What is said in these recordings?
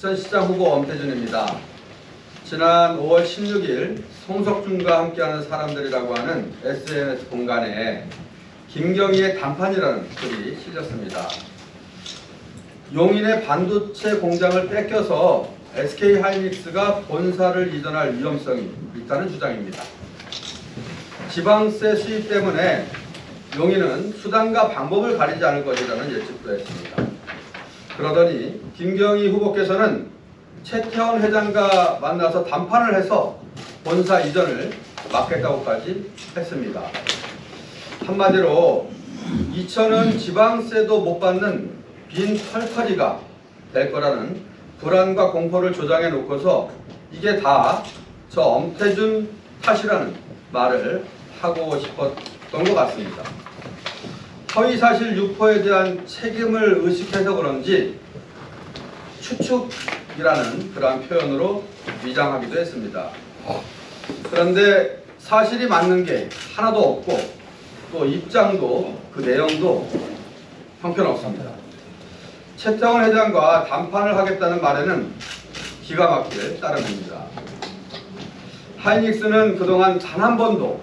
부천시장 후보 엄태준입니다. 지난 5월 16일 송석준과 함께하는 사람들이라고 하는 SNS 공간에 김경희의 단판이라는 글이 실렸습니다. 용인의 반도체 공장을 뺏겨서 SK하이닉스가 본사를 이전할 위험성이 있다는 주장입니다. 지방세 수입 때문에 용인은 수단과 방법을 가리지 않을 것이라는 예측도 했습니다. 그러더니 김경희 후보께서는 최태원 회장과 만나서 담판을 해서 본사 이전을 막겠다고까지 했습니다. 한마디로 이천은 지방세도 못 받는 빈 털터리가 될 거라는 불안과 공포를 조장해 놓고서 이게 다 저 엄태준 탓이라는 말을 하고 싶었던 것 같습니다. 허위사실 유포에 대한 책임을 의식해서 그런지 추측이라는 그러한 표현으로 위장하기도 했습니다. 그런데 사실이 맞는 게 하나도 없고 또 입장도 그 내용도 형편없습니다. 최태원 회장과 담판을 하겠다는 말에는 기가 막힐 따름입니다. 하이닉스는 그동안 단 한 번도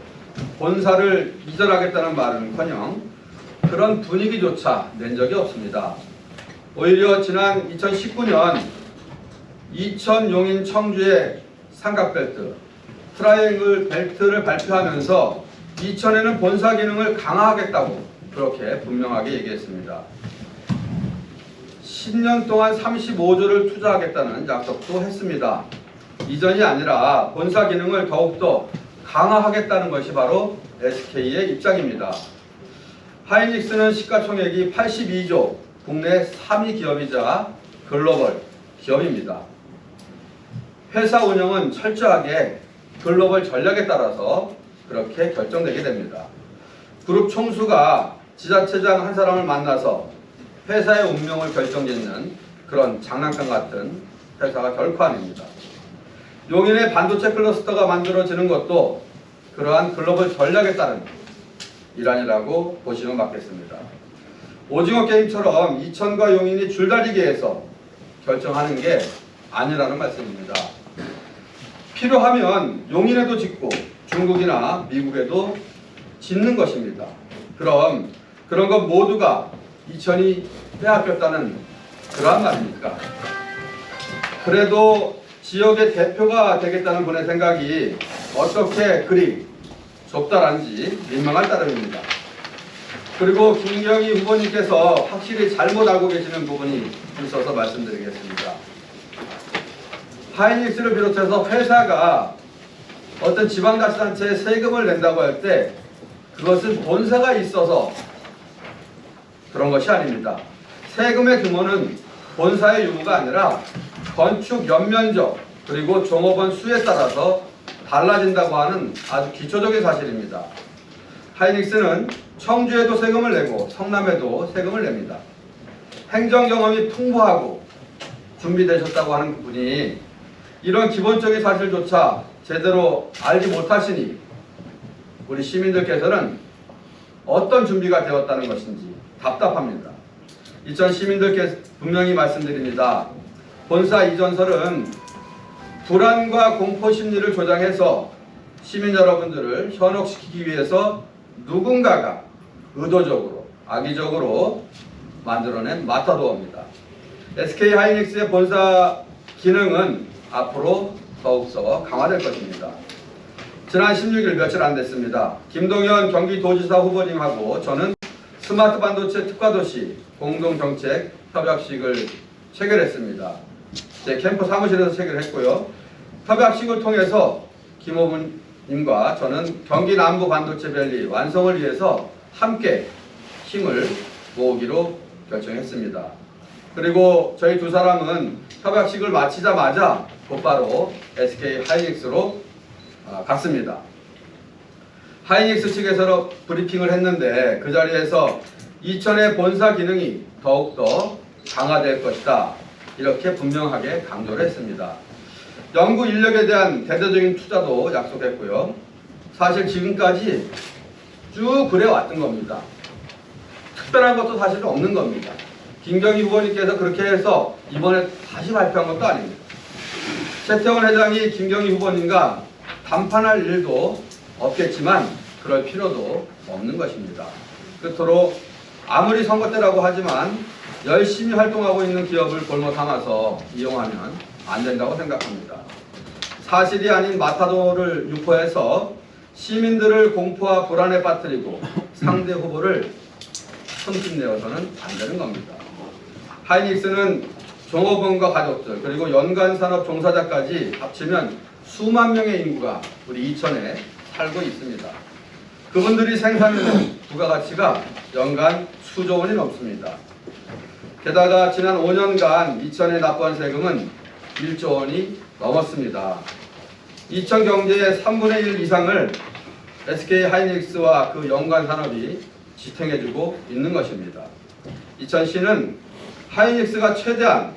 본사를 이전하겠다는 말은커녕 그런 분위기조차 낸 적이 없습니다. 오히려 지난 2019년 이천, 용인, 청주의 삼각벨트, 트라이앵글 벨트를 발표하면서 이천에는 본사 기능을 강화하겠다고 그렇게 분명하게 얘기했습니다. 10년 동안 35조를 투자하겠다는 약속도 했습니다. 이전이 아니라 본사 기능을 더욱더 강화하겠다는 것이 바로 SK의 입장입니다. 하이닉스는 시가총액이 82조, 국내 3위 기업이자 글로벌 기업입니다. 회사 운영은 철저하게 글로벌 전략에 따라서 그렇게 결정되게 됩니다. 그룹 총수가 지자체장 한 사람을 만나서 회사의 운명을 결정짓는 그런 장난감 같은 회사가 결코 아닙니다. 용인의 반도체 클러스터가 만들어지는 것도 그러한 글로벌 전략에 따른 일환이라고 보시면 맞겠습니다. 오징어 게임처럼 이천과 용인이 줄다리기해서 결정하는 게 아니라는 말씀입니다. 필요하면 용인에도 짓고 중국이나 미국에도 짓는 것입니다. 그럼 그런 것 모두가 이천이 빼앗겼다는 그러한 말입니까? 그래도 지역의 대표가 되겠다는 분의 생각이 어떻게 그리 좁다란지 민망할 따름입니다. 그리고 김경희 후보님께서 확실히 잘못 알고 계시는 부분이 있어서 말씀드리겠습니다. 하이닉스를 비롯해서 회사가 어떤 지방자치단체에 세금을 낸다고 할 때 그것은 본사가 있어서 그런 것이 아닙니다. 세금의 규모는 본사의 유무가 아니라 건축 연면적 그리고 종업원 수에 따라서 달라진다고 하는 아주 기초적인 사실입니다. 하이닉스는 청주에도 세금을 내고 성남에도 세금을 냅니다. 행정 경험이 풍부하고 준비되셨다고 하는 분이 이런 기본적인 사실조차 제대로 알지 못하시니 우리 시민들께서는 어떤 준비가 되었다는 것인지 답답합니다. 이천 시민들께 분명히 말씀드립니다. 본사 이전설은 불안과 공포 심리를 조장해서 시민 여러분들을 현혹시키기 위해서 누군가가 의도적으로 악의적으로 만들어낸 마타도어입니다. SK하이닉스의 본사 기능은 앞으로 더욱더 강화될 것입니다. 지난 16일 며칠 안 됐습니다. 김동연 경기도지사 후보님하고 저는 스마트 반도체 특화도시 공동정책 협약식을 체결했습니다. 제 캠프 사무실에서 체결했고요. 협약식을 통해서 김 후보님과 저는 경기 남부 반도체밸리 완성을 위해서 함께 힘을 모으기로 결정했습니다. 그리고 저희 두 사람은 협약식을 마치자마자 곧바로 SK하이닉스로 갔습니다. 하이닉스 측에서 브리핑을 했는데 그 자리에서 이천의 본사 기능이 더욱더 강화될 것이다. 이렇게 분명하게 강조를 했습니다. 연구 인력에 대한 대대적인 투자도 약속했고요. 사실 지금까지 쭉 그래왔던 겁니다. 특별한 것도 사실 없는 겁니다. 김경희 후보님께서 그렇게 해서 이번에 다시 발표한 것도 아닙니다. 최태원 회장이 김경희 후보님과 담판할 일도 없겠지만 그럴 필요도 없는 것입니다. 끝으로 아무리 선거 때라고 하지만 열심히 활동하고 있는 기업을 골목 삼아서 이용하면 안 된다고 생각합니다. 사실이 아닌 마타도를 유포해서 시민들을 공포와 불안에 빠뜨리고 상대 후보를 흠집내어서는 안 되는 겁니다. 하이닉스는 종업원과 가족들 그리고 연관산업 종사자까지 합치면 수만 명의 인구가 우리 이천에 살고 있습니다. 그분들이 생산하는 부가가치가 연간 수조 원이 넘습니다. 게다가 지난 5년간 이천에 납부한 세금은 1조 원이 넘었습니다. 이천 경제의 3분의 1 이상을 SK 하이닉스와 그 연관산업이 지탱해주고 있는 것입니다. 이천시는 하이닉스가 최대한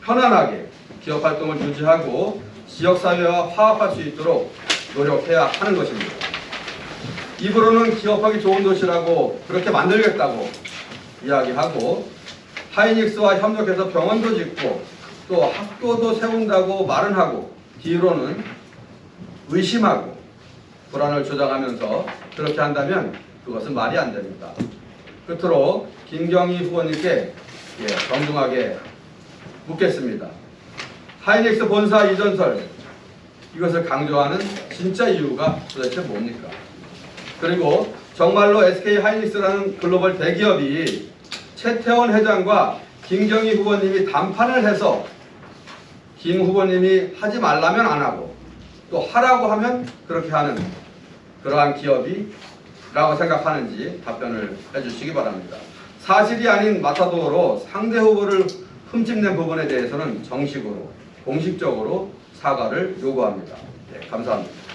편안하게 기업 활동을 유지하고 지역사회와 화합할 수 있도록 노력해야 하는 것입니다. 입으로는 기업하기 좋은 도시라고 그렇게 만들겠다고 이야기하고 하이닉스와 협력해서 병원도 짓고 또 학교도 세운다고 말은 하고 뒤로는 의심하고 불안을 조장하면서 그렇게 한다면 그것은 말이 안 됩니다. 끝으로 김경희 후보님께 정중하게 묻겠습니다. 하이닉스 본사 이전설 이것을 강조하는 진짜 이유가 도대체 뭡니까? 그리고 정말로 SK 하이닉스라는 글로벌 대기업이 최태원 회장과 김경희 후보님이 담판을 해서 김 후보님이 하지 말라면 안 하고 또 하라고 하면 그렇게 하는 그러한 기업이라고 생각하는지 답변을 해주시기 바랍니다. 사실이 아닌 마타도어로 상대 후보를 흠집낸 부분에 대해서는 정식으로 공식적으로 사과를 요구합니다. 감사합니다.